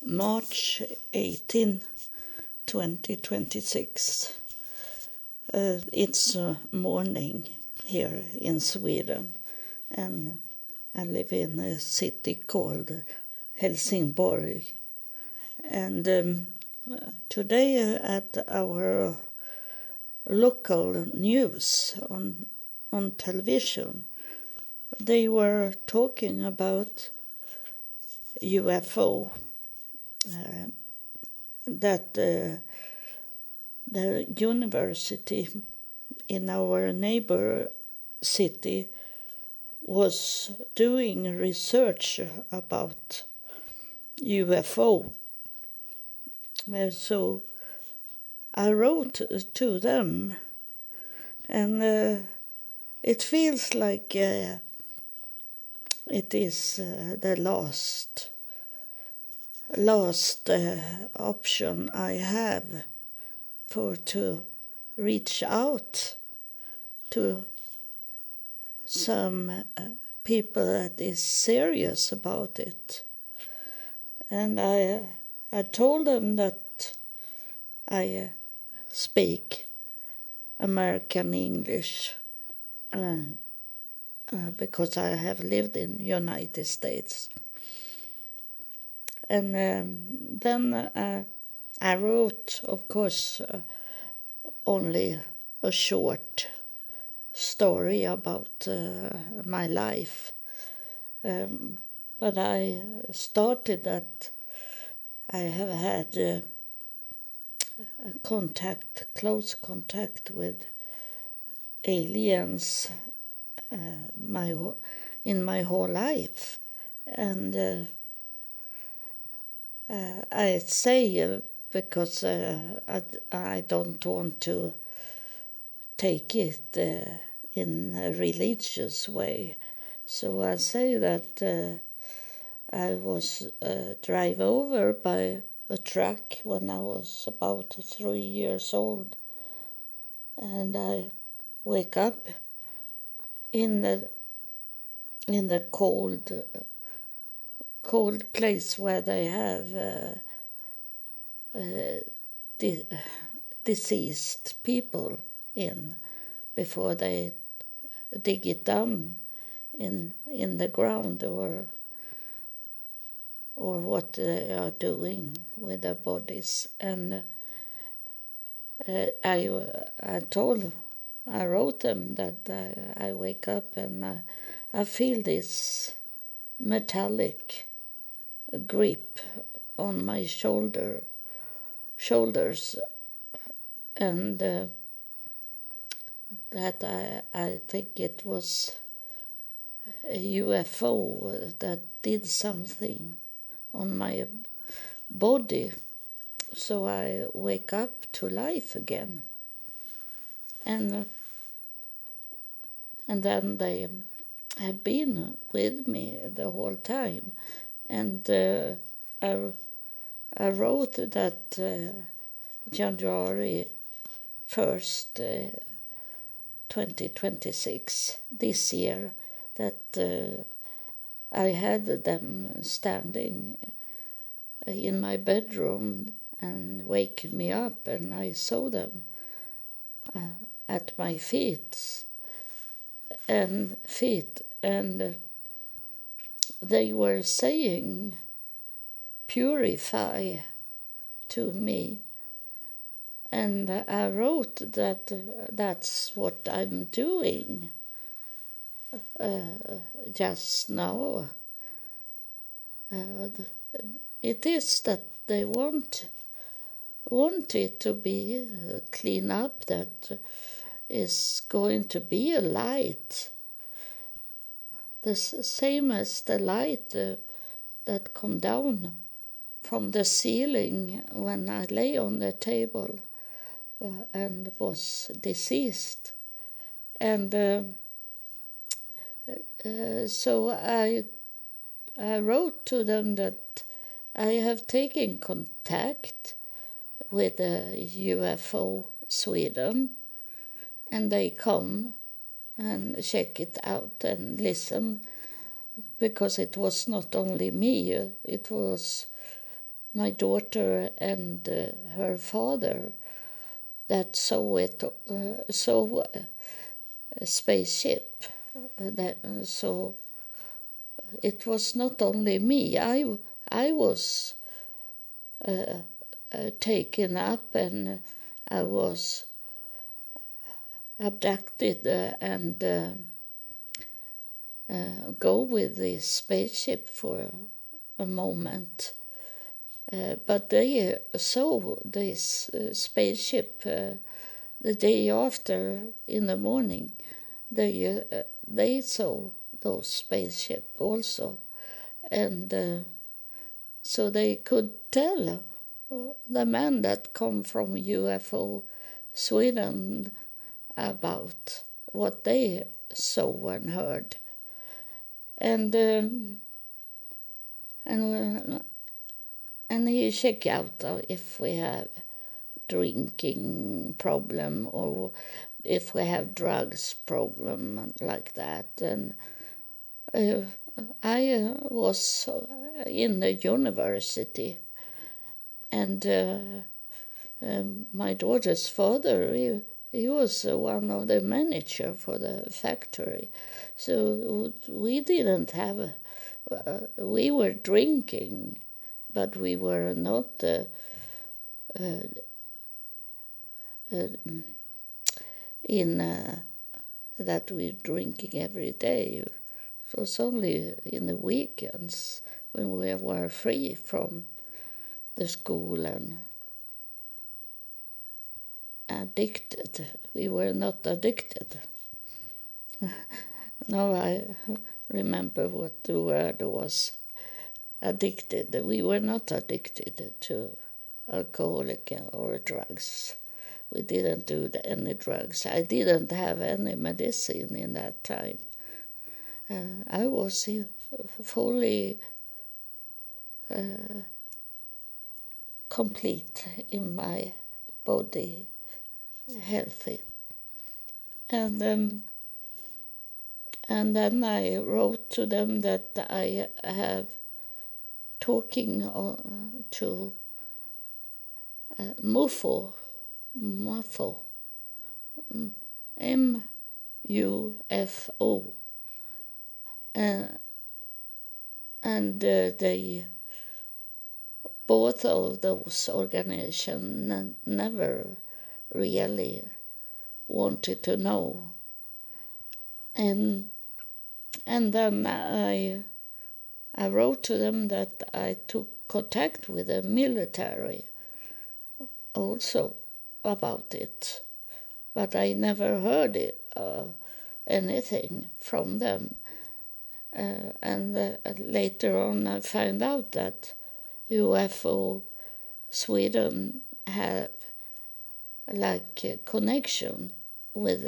March 18, 2026. It's morning here in Sweden, and I live in a city called Helsingborg. And today at our local news on television, they were talking about UFO, that the university in our neighbor city was doing research about UFO. So I wrote to them, and it feels like it is the last option I have to reach out to some people that is serious about it. And I told them that I speak American English because I have lived in the United States. And then I wrote, of course, only a short story about my life. But I started that I have had close contact with aliens in my whole life. And I say because I don't want to take it in a religious way. So I say that I was driven over by a truck when I was about 3 years old, and I wake up in the cold place where they have deceased people in before they dig it down in the ground or what they are doing with their bodies. And I wrote them that I wake up and I feel this metallic grip on my shoulders, and that I think it was a UFO that did something on my body. So I wake up to life again, and then they have been with me the whole time. And I wrote that January 1st, 2026, this year, that I had them standing in my bedroom and wake me up, and I saw them at my feet, and they were saying, "Purify," to me. And I wrote that that's what I'm doing just now. It is that they want it to be clean up, that is going to be a light. The same as the light that come down from the ceiling when I lay on the table and was deceased. And so I wrote to them that I have taken contact with UFO Sweden, and they come and check it out and listen, because it was not only me, it was my daughter and her father that saw a spaceship. So it was not only me. I was taken up, and I was abducted and go with this spaceship for a moment. But they saw this spaceship the day after in the morning. They saw those spaceship also, and so they could tell the man that come from UFO Sweden about what they saw and heard, and he check out if we have drinking problem or if we have drugs problem like that. And I was in the university, and my daughter's father, he was one of the manager for the factory. So we didn't have, we were drinking, but we were not in that we're drinking every day. It was only in the weekends when we were free from the school and addicted. We were not addicted. Now I remember what the word was, addicted. We were not addicted to alcoholic or drugs. We didn't do any drugs. I didn't have any medicine in that time. I was fully complete in my body, healthy. And then I wrote to them that I have talking to MUFO, MUFO, and they, both of those organizations never really wanted to know. And then I wrote to them that I took contact with the military also about it, but I never heard anything from them. And later on I found out that UFO Sweden had like a connection with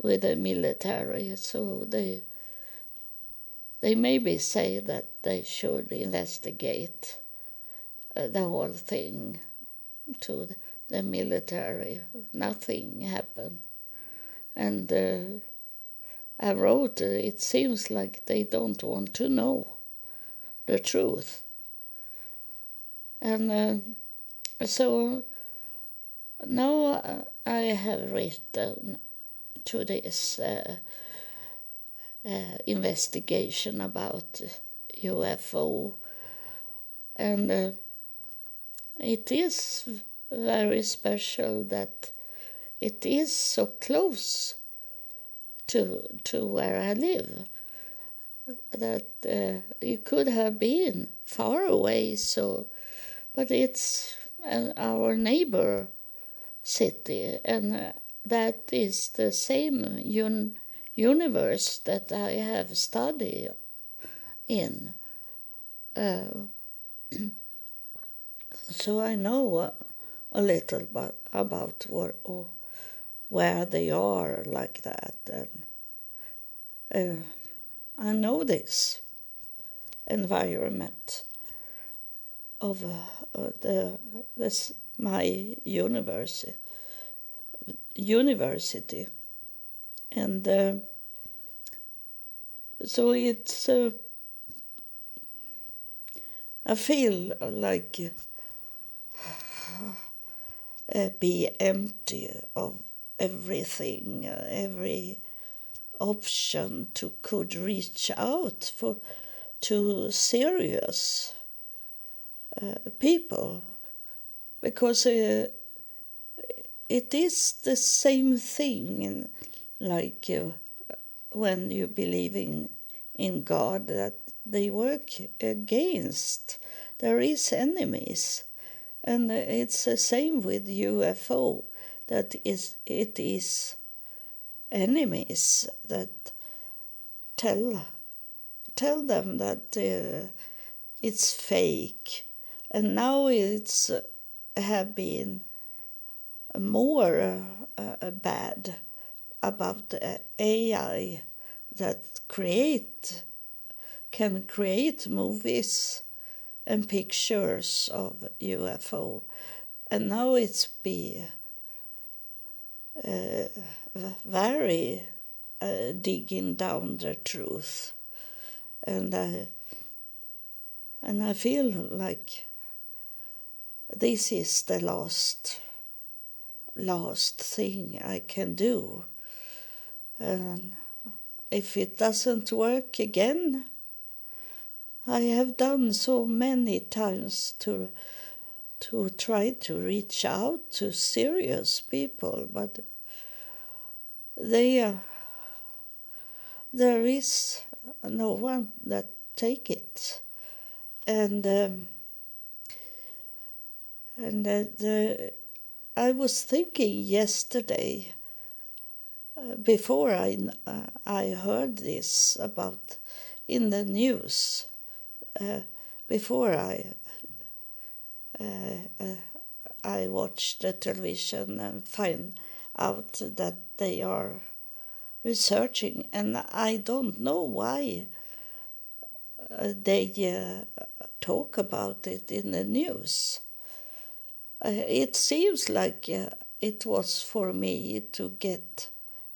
the military, so they maybe say that they should investigate the whole thing to the military. Nothing happened. And I wrote, it seems like they don't want to know the truth. And so now I have written to this investigation about UFO, and it is very special that it is so close to where I live, that it could have been far away, so, but it's our neighbor city, and that is the same universe that I have studied in. So I know a little about where they are like that, and I know this environment of my university, and so it's I feel like be empty of everything, every option to could reach out to serious people, because it is the same thing like when you believe in God, that they work against. There is enemies, and it's the same with UFO, that it is enemies that tell them that it's fake, and now it's have been more bad about AI that can create movies and pictures of UFO, and now it's very digging down the truth, and I feel like this is the last thing I can do, and if it doesn't work again, I have done so many times to try to reach out to serious people, but there is no one that take it, and I was thinking yesterday, before I heard this about in the news, before I watched the television and find out that they are researching, and I don't know why they talk about it in the news. It seems like it was for me to get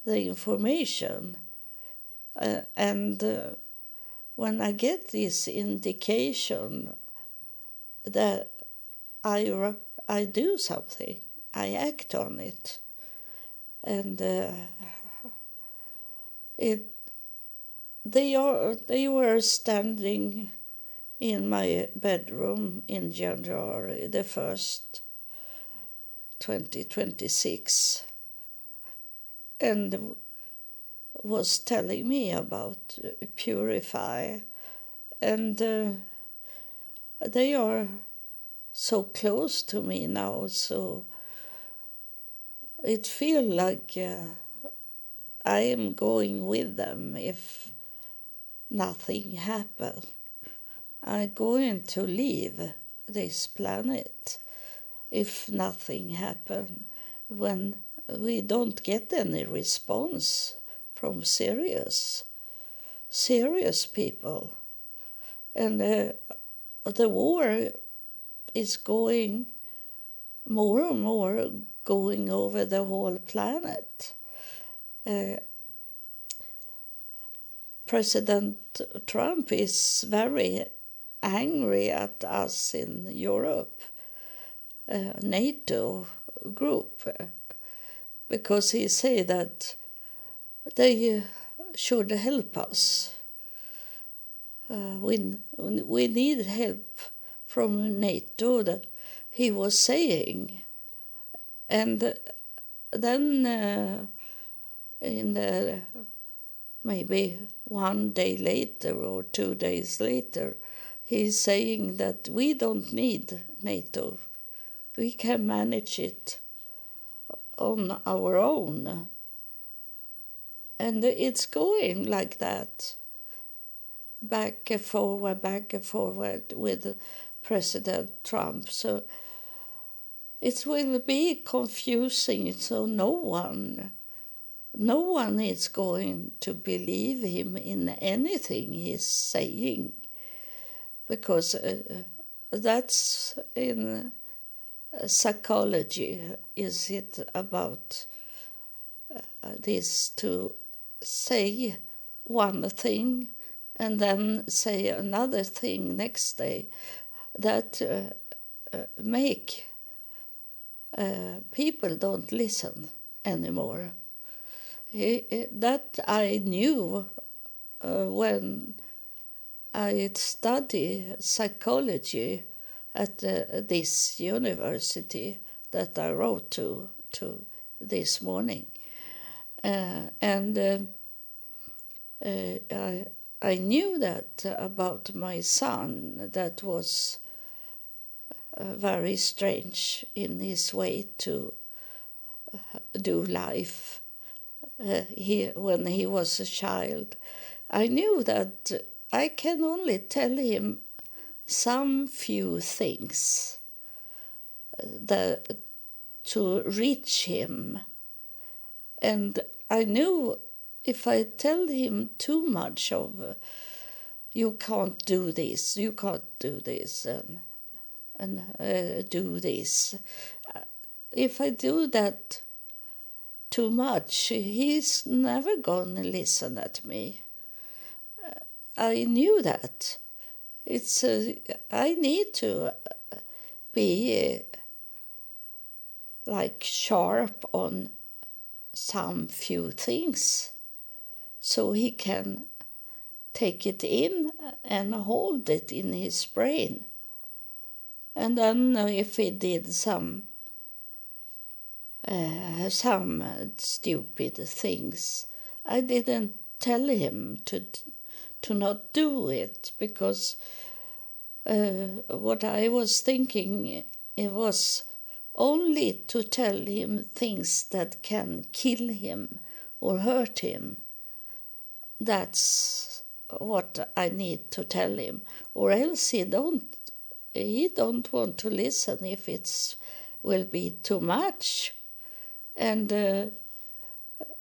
the information, and when I get this indication that I do something, I act on it, and they were standing in my bedroom in January the 1st, 2026, and was telling me about Purify, and they are so close to me now, so it feels like I am going with them if nothing happens. I'm going to leave this planet if nothing happens, when we don't get any response from serious people. And the war is going more and more going over the whole planet. President Trump is very angry at us in Europe, NATO group, because he say that they should help us. We need help from NATO, that he was saying. And then in the maybe 1 day later or 2 days later, he's saying that we don't need NATO. We can manage it on our own. And it's going like that, back and forward with President Trump. So it will be confusing, so no one is going to believe him in anything he's saying, because that's in psychology, is it about this, to say one thing and then say another thing next day. that make people don't listen anymore. That I knew when I studied psychology at this university that I wrote to this morning. I knew that about my son, that was very strange in his way to do life when he was a child. I knew that I can only tell him some few things to reach him. And I knew if I tell him too much of you can't do this, and do this. If I do that too much, he's never going to listen at me. I knew that. I need to be like sharp on some few things so he can take it in and hold it in his brain. And then if he did some stupid things, I didn't tell him to not do it, because what I was thinking, it was only to tell him things that can kill him or hurt him. That's what I need to tell him, or else he don't want to listen if it will be too much. And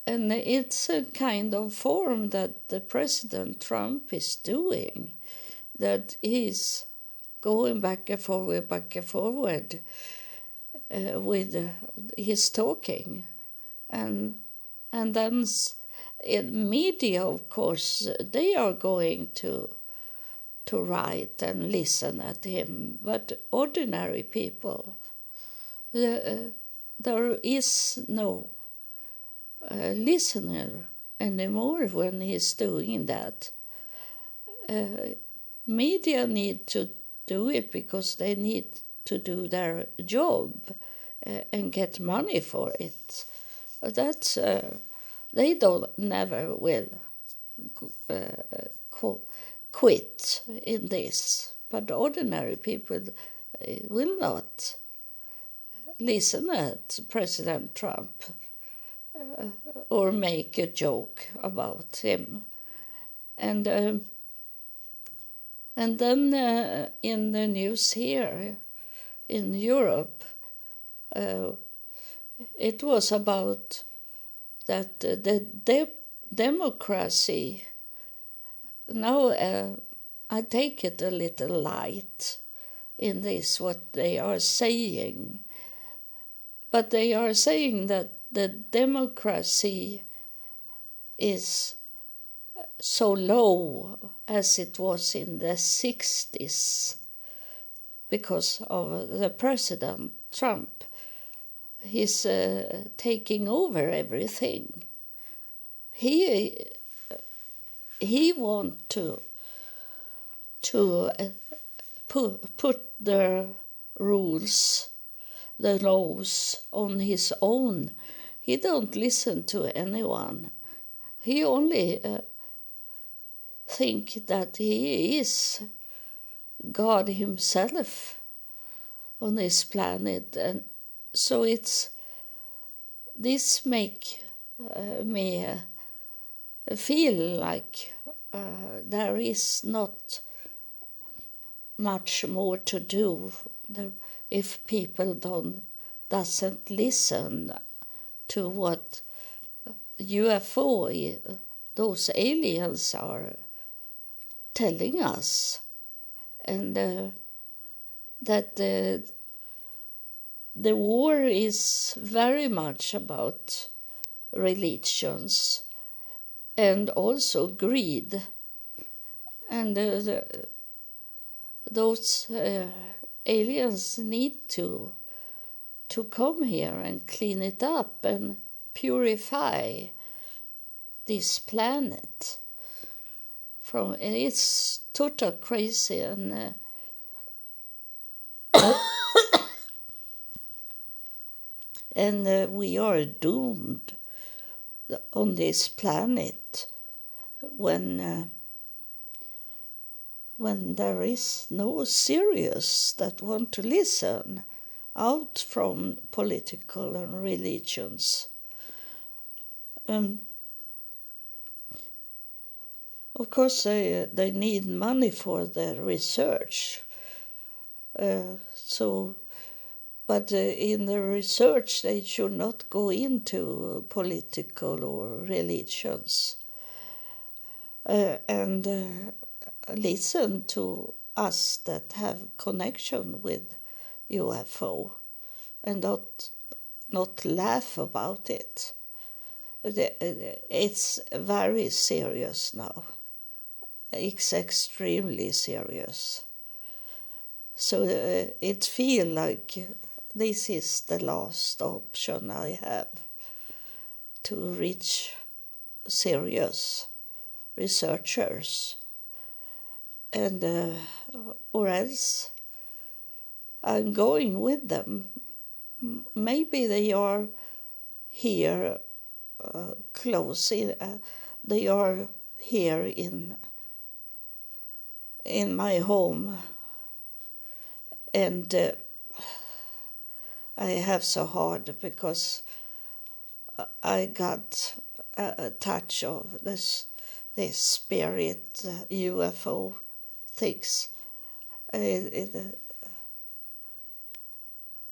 it's a kind of form that the President Trump is doing, that he's going back and forward with his talking. And then in media, of course, they are going to write and listen at him. But ordinary people, there is no listener anymore when he's doing that. Media need to do it because they need to do their job and get money for it. That's they never will quit in this, but ordinary people will not listen at President Trump or make a joke about him. And then in the news here in Europe, it was about that the democracy, now I take it a little light in this, what they are saying, but they are saying that the democracy is so low as it was in the 60s because of the President Trump. He's taking over everything. He wants to put the rules, the laws on his own. He don't listen to anyone. He only think that he is God himself on this planet, and so this make me feel like there is not much more to do if people doesn't listen to what UFO, those aliens are telling us, and that the war is very much about religions and also greed, and those aliens need to come here and clean it up and purify this planet from it's total crazy, and we are doomed on this planet when there is no serious that want to listen out from political and religions. Of course, they need money for their research. But in the research, they should not go into political or religions. And listen to us that have connection with UFO and not laugh about it. It's very serious now. It's extremely serious. So it feels like this is the last option I have to reach serious researchers, and or else I'm going with them. Maybe they are here close. They are here in my home, and I have so hard because I got a touch of this spirit UFO things.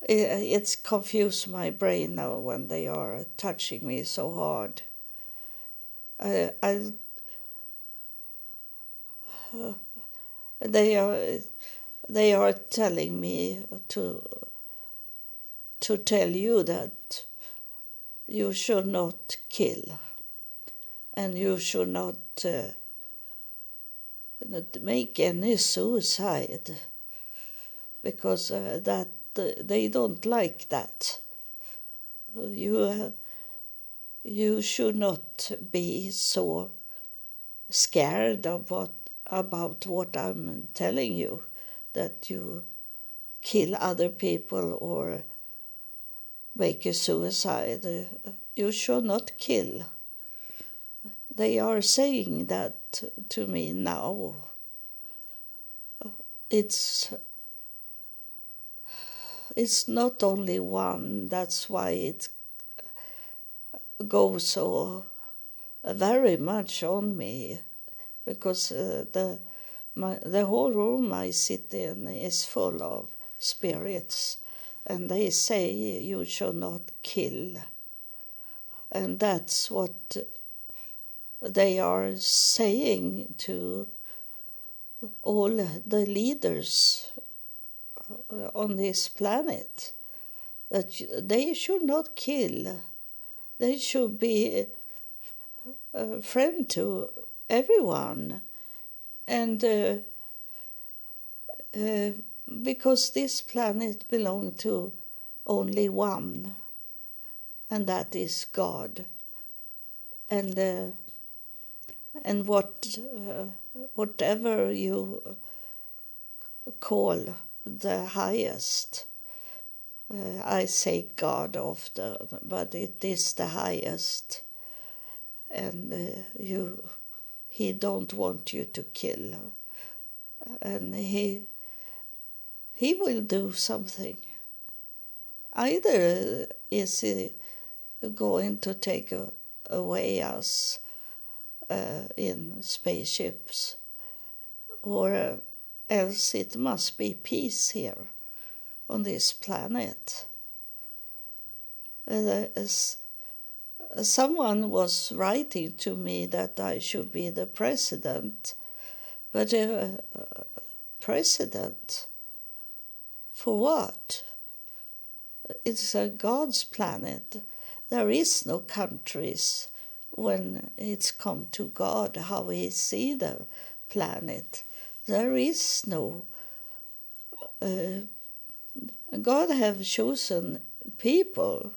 It's confused my brain now when they are touching me so hard. They are telling me to tell you that you should not kill, and you should not make any suicide, because that they don't like that. You should not be so scared about what I'm telling you, that you kill other people or make a suicide. You should not kill. They are saying that to me now. It's not only one. That's why it goes so very much on me, because the whole room I sit in is full of spirits, and they say you should not kill, and that's what they are saying to all the leaders on this planet, that they should not kill. They should be a friend to everyone, and because this planet belongs to only one, and that is God. And whatever you call the highest, I say God often, but it is the highest, and he don't want you to kill, and he will do something. Either is he going to take away us in spaceships, or else it must be peace here on this planet. Someone was writing to me that I should be the president, but president for what? It's a God's planet. There is no countries when it's come to God, how he see the planet. There is no God have chosen people,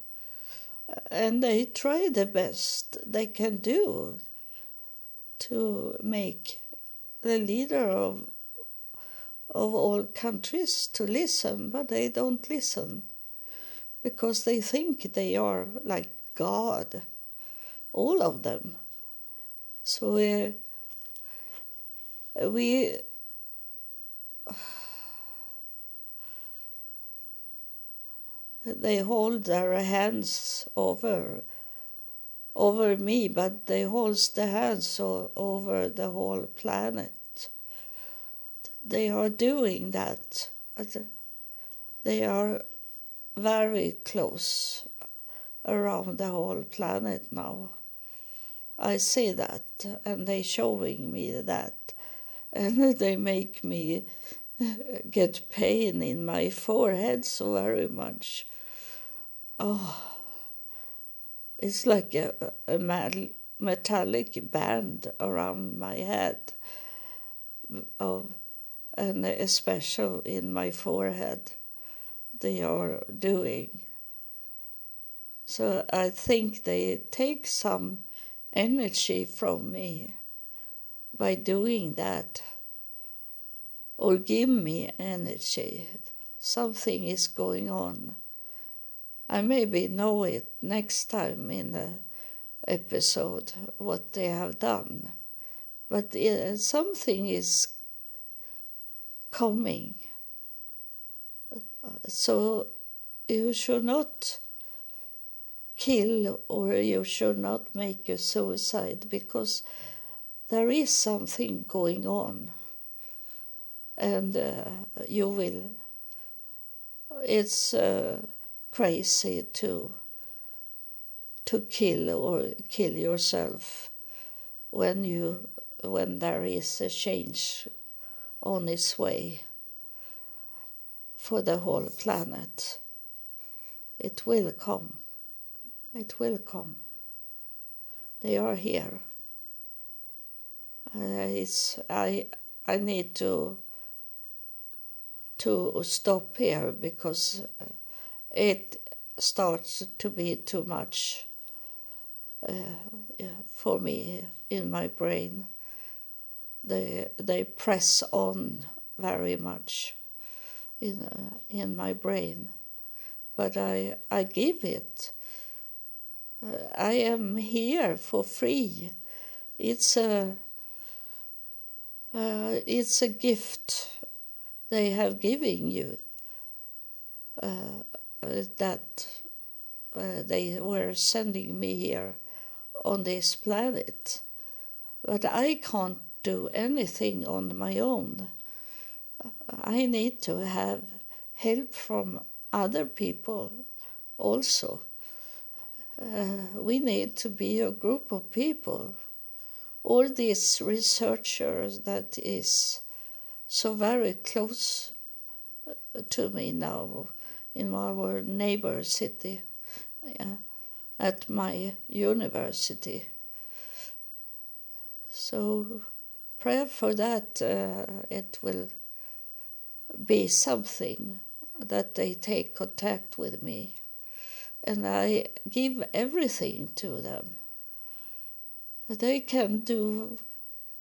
and they try the best they can do to make the leader of all countries to listen, but they don't listen because they think they are like God, all of them. So we they hold their hands over me, but they hold the hands over the whole planet. They are doing that. They are very close around the whole planet now. I see that, and they showing me that, and they make me get pain in my forehead so very much. Oh, it's like a metallic band around my head, and especially in my forehead, they are doing. So I think they take some energy from me by doing that, or give me energy. Something is going on. I maybe know it next time in the episode what they have done, but something is coming. So you should not kill, or you should not make a suicide, because there is something going on, and you will. It's crazy to kill or kill yourself when there is a change on its way for the whole planet. It will come. It will come. They are here. I need to stop here because it starts to be too much for me in my brain. They press on very much in my brain, but I give it. I am here for free. It's a gift they have given you, that they were sending me here on this planet. But I can't do anything on my own. I need to have help from other people also. We need to be a group of people. All these researchers that is so very close to me now in our neighbor city, at my university. So pray for that. It will be something that they take contact with me, and I give everything to them. They can do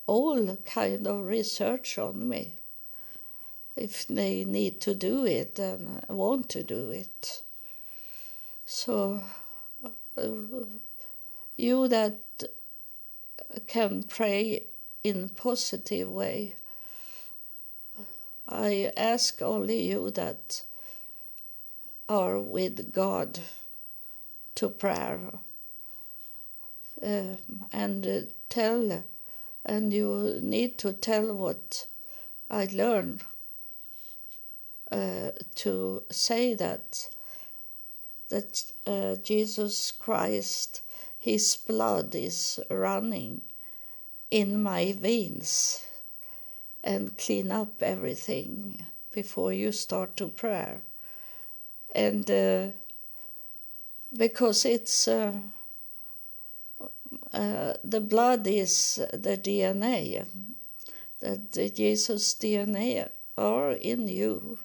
all kind of research on me if they need to do it and want to do it. So you that can pray in positive way, I ask only you that are with God to prayer, and tell, and you need to tell what I learned, to say that Jesus Christ, his blood is running in my veins, and clean up everything before you start to pray. And because it's the blood is the DNA, that the Jesus DNA are in you.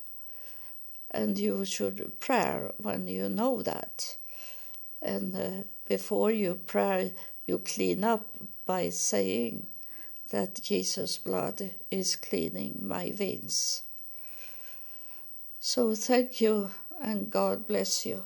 and you should pray when you know that. And before you pray, you clean up by saying that Jesus' blood is cleaning my veins. So thank you, and God bless you.